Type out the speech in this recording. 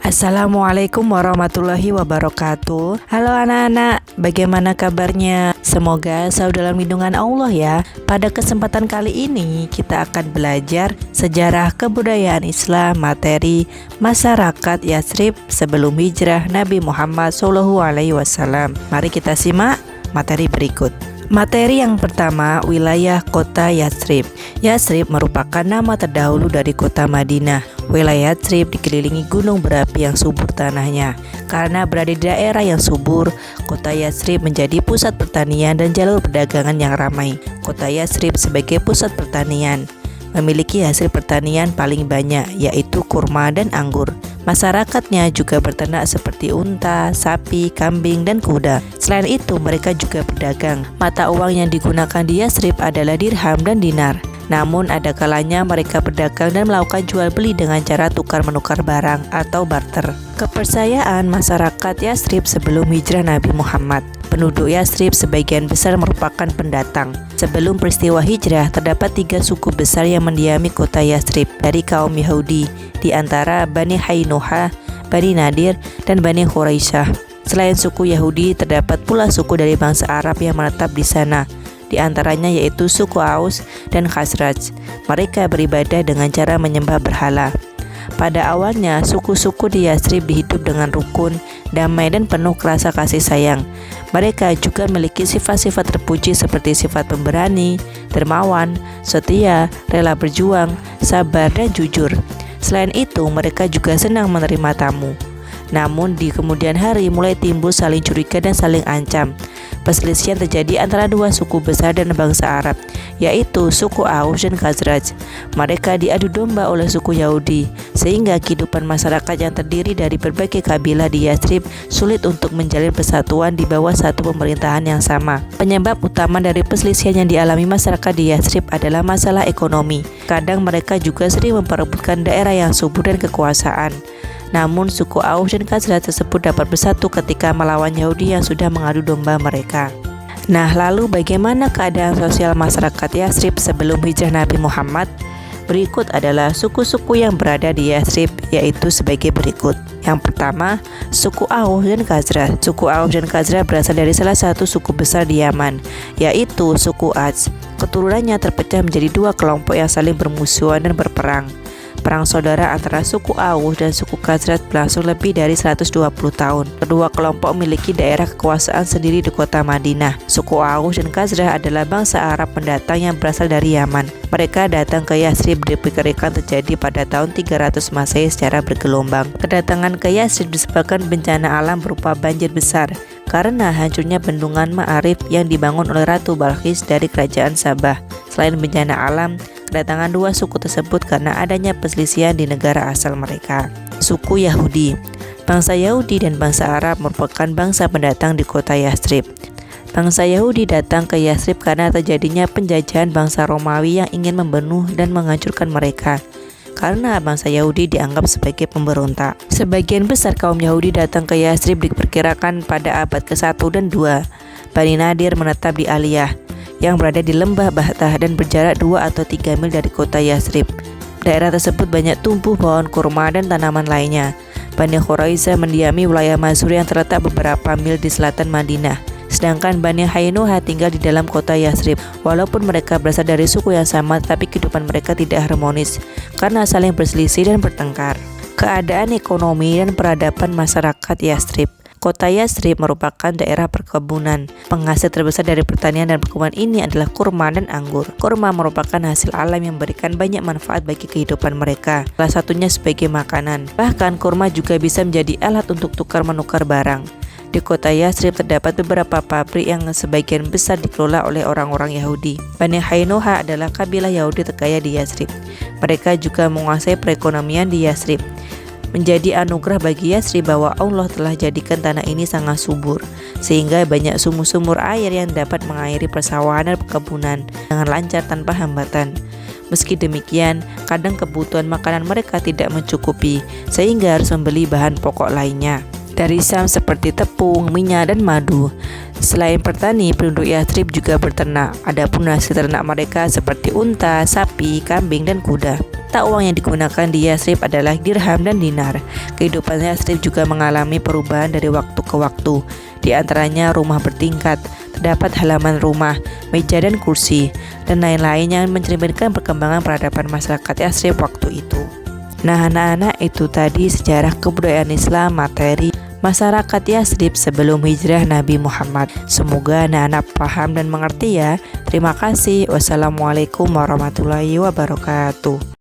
Assalamualaikum warahmatullahi wabarakatuh. Halo anak-anak, bagaimana kabarnya? Semoga selalu dalam lindungan Allah ya. Pada kesempatan kali ini kita akan belajar sejarah kebudayaan Islam materi masyarakat Yatsrib sebelum hijrah Nabi Muhammad SAW. Mari kita simak materi berikut. Materi yang pertama, wilayah kota Yatsrib. Yatsrib merupakan nama terdahulu dari kota Madinah. Wilayah Yatsrib dikelilingi gunung berapi yang subur tanahnya. Karena berada di daerah yang subur, kota Yatsrib menjadi pusat pertanian dan jalur perdagangan yang ramai. Kota Yatsrib sebagai pusat pertanian memiliki hasil pertanian paling banyak, yaitu kurma dan anggur. Masyarakatnya juga berternak seperti unta, sapi, kambing, dan kuda. Selain itu, mereka juga berdagang. Mata uang yang digunakan di Yatsrib adalah dirham dan dinar. Namun ada kalanya mereka berdagang dan melakukan jual beli dengan cara tukar-menukar barang atau barter. Kepercayaan masyarakat Yatsrib sebelum hijrah Nabi Muhammad. Penduduk Yatsrib sebagian besar merupakan pendatang. Sebelum peristiwa hijrah, terdapat 3 suku besar yang mendiami kota Yatsrib dari kaum Yahudi, di antara Bani Hainuha, Bani Nadir, dan Bani Quraisyah. Selain suku Yahudi, terdapat pula suku dari bangsa Arab yang menetap di sana, di antaranya yaitu suku Aus dan Khazraj. Mereka beribadah dengan cara menyembah berhala. Pada awalnya, suku-suku di Yatsrib hidup dengan rukun, damai, dan penuh rasa kasih sayang. Mereka juga memiliki sifat-sifat terpuji seperti sifat pemberani, dermawan, setia, rela berjuang, sabar, dan jujur. Selain itu, mereka juga senang menerima tamu. Namun di kemudian hari mulai timbul saling curiga dan saling ancam. Perselisihan terjadi antara 2 suku besar dan bangsa Arab, yaitu suku Aus dan Khazraj. Mereka diadu domba oleh suku Yahudi, sehingga kehidupan masyarakat yang terdiri dari berbagai kabilah di Yatsrib sulit untuk menjalin persatuan di bawah satu pemerintahan yang sama. Penyebab utama dari perselisihan yang dialami masyarakat di Yatsrib adalah masalah ekonomi. Kadang mereka juga sering memperebutkan daerah yang subur dan kekuasaan. Namun suku Aus dan Khazraj tersebut dapat bersatu ketika melawan Yahudi yang sudah mengadu domba mereka. Nah, lalu bagaimana keadaan sosial masyarakat Yatsrib sebelum hijrah Nabi Muhammad? Berikut adalah suku-suku yang berada di Yatsrib, yaitu sebagai berikut. Yang pertama, suku Aus dan Khazraj. Suku Aus dan Khazraj berasal dari salah satu suku besar di Yaman, yaitu suku Az. Keturunannya terpecah menjadi 2 kelompok yang saling bermusuhan dan berperang. Perang saudara antara suku Aus dan suku Khazraj berlangsung lebih dari 120 tahun. Kedua kelompok memiliki daerah kekuasaan sendiri di kota Madinah. Suku Aus dan Khazraj adalah bangsa Arab pendatang yang berasal dari Yaman. Mereka datang ke Yatsrib diperkirakan terjadi pada tahun 300 Masehi secara bergelombang. Kedatangan ke Yatsrib disebabkan bencana alam berupa banjir besar karena hancurnya bendungan Ma'arif yang dibangun oleh Ratu Balqis dari kerajaan Sabah. Selain bencana alam, kedatangan 2 suku tersebut karena adanya perselisihan di negara asal mereka. Suku Yahudi. Bangsa Yahudi dan bangsa Arab merupakan bangsa pendatang di kota Yatsrib. Bangsa Yahudi datang ke Yatsrib karena terjadinya penjajahan bangsa Romawi yang ingin membunuh dan menghancurkan mereka. Karena bangsa Yahudi dianggap sebagai pemberontak. Sebagian besar kaum Yahudi datang ke Yatsrib diperkirakan pada abad ke-1 dan 2. Bani Nadir menetap di Aliyah, yang berada di lembah Bahtah dan berjarak 2 atau 3 mil dari kota Yatsrib. Daerah tersebut banyak tumbuh pohon kurma dan tanaman lainnya. Bani Quraisyah mendiami wilayah Masur yang terletak beberapa mil di selatan Madinah. Sedangkan Bani Hainuha tinggal di dalam kota Yatsrib. Walaupun mereka berasal dari suku yang sama, tetapi kehidupan mereka tidak harmonis karena saling berselisih dan bertengkar. Keadaan ekonomi dan peradaban masyarakat Yatsrib. Kota Yatsrib merupakan daerah perkebunan. Penghasil terbesar dari pertanian dan perkebunan ini adalah kurma dan anggur. Kurma merupakan hasil alam yang memberikan banyak manfaat bagi kehidupan mereka, salah satunya sebagai makanan. Bahkan kurma juga bisa menjadi alat untuk tukar-menukar barang. Di kota Yatsrib terdapat beberapa pabrik yang sebagian besar dikelola oleh orang-orang Yahudi. Bani Hainuha adalah kabilah Yahudi terkaya di Yatsrib. Mereka juga menguasai perekonomian di Yatsrib. Menjadi anugerah bagi Yatsrib bahwa Allah telah jadikan tanah ini sangat subur, sehingga banyak sumur-sumur air yang dapat mengairi persawahan dan perkebunan dengan lancar tanpa hambatan. Meski demikian, kadang kebutuhan makanan mereka tidak mencukupi, sehingga harus membeli bahan pokok lainnya dari Syam seperti tepung, minyak, dan madu. Selain bertani, penduduk Yatsrib juga berternak. Adapun hasil ternak mereka seperti unta, sapi, kambing, dan kuda. Mata uang yang digunakan di Yathrib adalah dirham dan dinar. Kehidupan Yathrib juga mengalami perubahan dari waktu ke waktu. Di antaranya rumah bertingkat, terdapat halaman rumah, meja dan kursi, dan lain-lain yang mencerminkan perkembangan peradaban masyarakat Yathrib waktu itu. Nah anak-anak, itu tadi sejarah kebudayaan Islam materi masyarakat Yathrib sebelum hijrah Nabi Muhammad. Semoga anak-anak paham dan mengerti ya. Terima kasih. Wassalamualaikum warahmatullahi wabarakatuh.